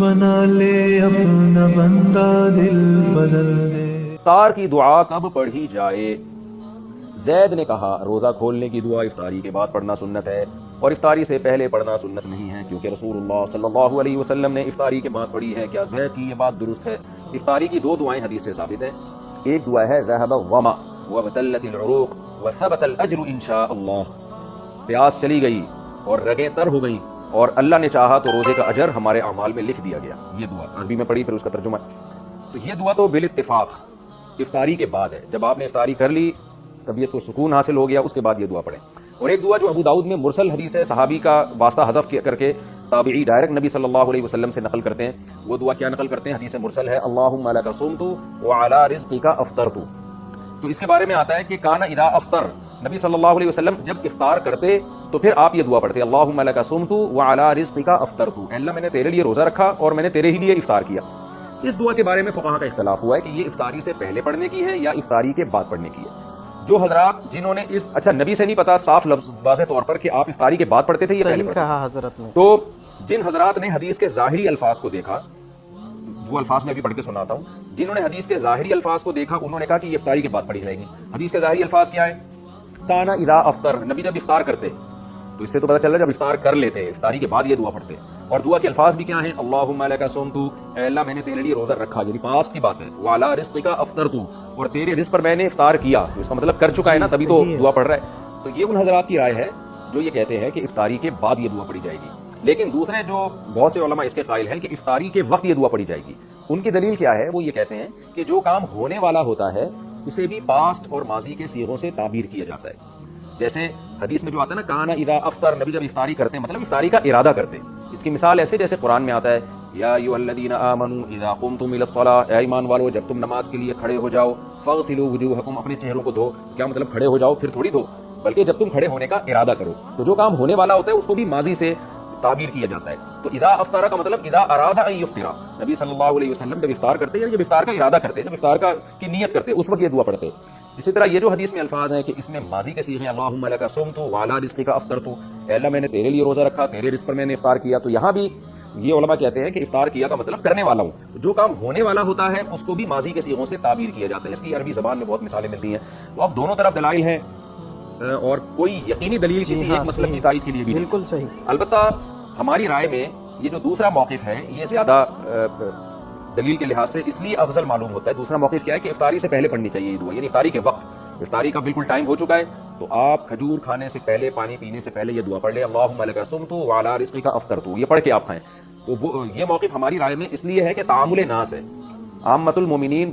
بنا لے اپنا بندہ دل بدل دے۔ افطار کی دعا کب پڑھی جائے؟ زید نے کہا روزہ کھولنے کی دعا افطاری کے بعد پڑھنا سنت ہے اور افطاری سے پہلے پڑھنا سنت نہیں ہے، کیونکہ رسول اللہ صلی اللہ علیہ وسلم نے افطاری کے بعد پڑھی ہے۔ کیا زید کی یہ بات درست ہے؟ افطاری کی دو دعائیں حدیث سے ثابت ہیں۔ ایک دعا ہے ذهب الظما وابتلت العروق وثبت الاجر ان شاء اللہ، پیاس چلی گئی اور رگیں تر ہو گئیں اور اللہ نے چاہا تو روزے کا اجر ہمارے اعمال میں لکھ دیا گیا۔ یہ دعا عربی میں پڑھی، پھر اس کا ترجمہ۔ تو یہ دعا تو بالاتفاق افطاری کے بعد ہے، جب آپ نے افطاری کر لی، طبیعت کو سکون حاصل ہو گیا، اس کے بعد یہ دعا پڑھیں۔ اور ایک دعا جو ابو داؤد میں مرسل حدیث ہے، صحابی کا واسطہ حذف کر کے تابعی ڈائریکٹ نبی صلی اللہ علیہ وسلم سے نقل کرتے ہیں، وہ دعا کیا نقل کرتے ہیں؟ حدیث مرسل ہے اللہم لک صمت وعلی رزقک افطرت۔ تو اس کے بارے میں آتا ہے کہ کان اذا افطر، نبی صلی اللہ علیہ وسلم جب افطار کرتے تو پھر آپ یہ دعا پڑھتے اللہم لک صمت وعلی رزقک افطرت، اے اللہ میں نے تیرے لیے روزہ رکھا اور میں نے تیرے ہی لیے افطار کیا۔ اس دعا کے بارے میں فقہاء کا اختلاف ہوا ہے کہ یہ افطاری سے پہلے پڑھنے کی ہے یا افطاری کے بعد پڑھنے کی ہے۔ جو حضرات جنہوں نے اچھا نبی سے نہیں پتا صاف لفظ واضح طور پر کہ آپ افطاری کے بعد پڑھتے تھے، یہ پہلے صحیح کہا حضرت نے۔ تو جن حضرات نے حدیث کے ظاہری الفاظ کو دیکھا، جو الفاظ میں ابھی پڑھ کے سناتا ہوں، جنہوں نے حدیث کے ظاہری الفاظ کو دیکھا انہوں نے کہا کہ یہ افطاری کے بعد پڑھی جائے گی۔ حدیث کے ظاہری الفاظ کیا ہے؟ کانا اذا افطر، نبی جب افطار کرتے، تو اس سے تو پتہ چل رہا ہے جب افطار کر لیتے افطاری کے بعد یہ دعا پڑھتے۔ اور دعا کے الفاظ بھی کیا ہیں؟ اللہم لک صمت، اے اللہ میں نے تیرے لیے روزہ رکھا، یعنی پاس کی بات ہے، وعلی رزقک افطرت، اور تیرے رزق پر میں نے افطار کیا، تو اس کا مطلب کر چکا ہے نا، تبھی تو دعا پڑھ رہا ہے۔ تو یہ ان حضرات کی رائے ہے جو یہ کہتے ہیں کہ افطاری کے بعد یہ دعا پڑھی جائے گی، لیکن دوسرے جو بہت سے علماء اس کے قائل ہیں کہ افطاری کے وقت یہ دعا پڑھی جائے گی۔ ان کی دلیل کیا ہے؟ وہ یہ کہتے ہیں کہ جو کام ہونے والا ہوتا ہے اسے بھی پاسٹ اور ماضی کے صیغوں سے تعبیر کیا جاتا ہے۔ جیسے حدیث میں جو آتا ہے نا کانا اذا افطر، نبی جب افطاری کرتے ہیں مطلب افطاری کا ارادہ کرتے ہیں۔ اس کی مثال ایسے جیسے قرآن میں آتا ہے یا ایھا الذین آمنوا اذا قمتم الی الصلاۃ، اے ایمان والو جب تم نماز کے لیے کھڑے ہو جاؤ، فاغسلوا وجوہکم، اپنے چہروں کو دھو۔ کیا مطلب کھڑے ہو جاؤ پھر تھوڑی دھو، بلکہ جب تم کھڑے ہونے کا ارادہ کرو۔ تو جو کام ہونے والا ہوتا ہے اس کو بھی ماضی سے تعبیر کیا جاتا ہے۔ تو اذا افطر کا مطلب اذا اراد ان یفطر، نبی صلی اللہ علیہ وسلم جب افطار کرتے یا جب افطار کا ارادہ کرتے، جب افطار کی نیت کرتے، اس وقت یہ دعا پڑھتے۔ اسی طرح یہ جو حدیث میں الفاظ ہیں کہ اس میں ماضی کے صیغے اللہم لک صمت وعلی رزقک افطرت، اے اللہ میں نے تیرے لیے روزہ رکھا، تیرے رزق پر میں نے افطار کیا، تو یہاں بھی یہ علماء کہتے ہیں کہ افطار کیا کا مطلب کرنے والا ہوں۔ جو کام ہونے والا ہوتا ہے اس کو بھی ماضی کے صیغوں سے تعبیر کیا جاتا ہے۔ اس کی عربی زبان میں بہت مثالیں ملتی ہیں۔ تو اب دونوں طرف دلائل ہیں اور کوئی یقینی دلیل کسی ایک مسلک کی تائید کے لیے بھی نہیں۔ بالکل صحیح۔ البتہ ہماری رائے میں یہ جو دوسرا موقف ہے یہ زیادہ دلیل کے لحاظ سے اس لیے افضل معلوم ہوتا ہے۔ دوسرا موقف کیا ہے کہ افطاری سے پہلے پڑھنی چاہیے یہ دعا، یعنی افطاری کے وقت، افطاری کا بالکل ٹائم ہو چکا ہے تو آپ کھجور کھانے سے پہلے، پانی پینے سے پہلے یہ دعا پڑھ لیں اللہم لک صمت وعلی رزقک افطرت، یہ پڑھ کے آپ کھائیں۔ تو یہ موقف ہماری رائے میں اس لیے ہے کہ تعامل ناس ہے، عامۃ المومنین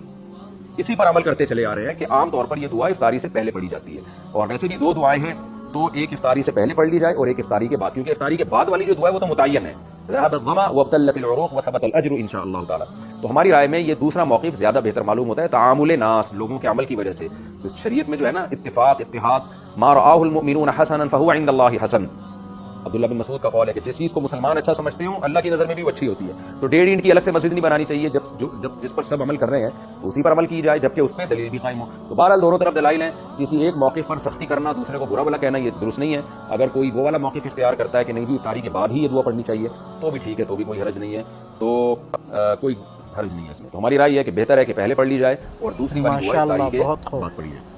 اسی پر عمل کرتے چلے آ رہے ہیں کہ عام طور پر یہ دعا افطاری سے پہلے پڑھی جاتی ہے۔ اور ویسے بھی دو دعائیں ہیں، تو ایک افطاری سے پہلے پڑھ لی جائے اور ایک افطاری کے بعد، کیونکہ افطاری کے بعد والی جو دعا ہے وہ تو متعین ہے، ذهب الظما وابتلت العروق وثبت الاجر ان شاء اللہ تعالی۔ تو ہماری رائے میں یہ دوسرا موقف زیادہ بہتر معلوم ہوتا ہے تعامل ناس، لوگوں کے عمل کی وجہ سے۔ تو شریعت میں جو ہے نا اتفاق، اتحاد، ما رآہ المؤمنون حسنا فهو عند اللہ حسن، عبداللہ بن مسعود کا قول ہے کہ جس چیز کو مسلمان اچھا سمجھتے ہوں اللہ کی نظر میں بھی وہ اچھی ہوتی ہے۔ تو 1.5 اینٹ کی الگ سے مسجد نہیں بنانی چاہیے، جب جس پر سب عمل کر رہے ہیں تو اسی پر عمل کی جائے، جبکہ اس پہ دلیل بھی قائم ہو۔ تو بہرحال دونوں طرف دلائل ہیں، کسی ایک موقف پر سختی کرنا، دوسرے کو برا بھلا کہنا یہ درست نہیں ہے۔ اگر کوئی وہ والا موقف اختیار کرتا ہے کہ نہیں جی افطاری کے بعد ہی یہ دعا پڑھنی چاہیے تو بھی ٹھیک ہے، تو بھی کوئی حرج نہیں ہے، تو کوئی حرج نہیں ہے اس میں۔ تو ہماری رائے یہ ہے کہ بہتر ہے کہ پہلے پڑھ لی جائے اور دوسری والی دعا افطاری کے بعد پڑھی جائے۔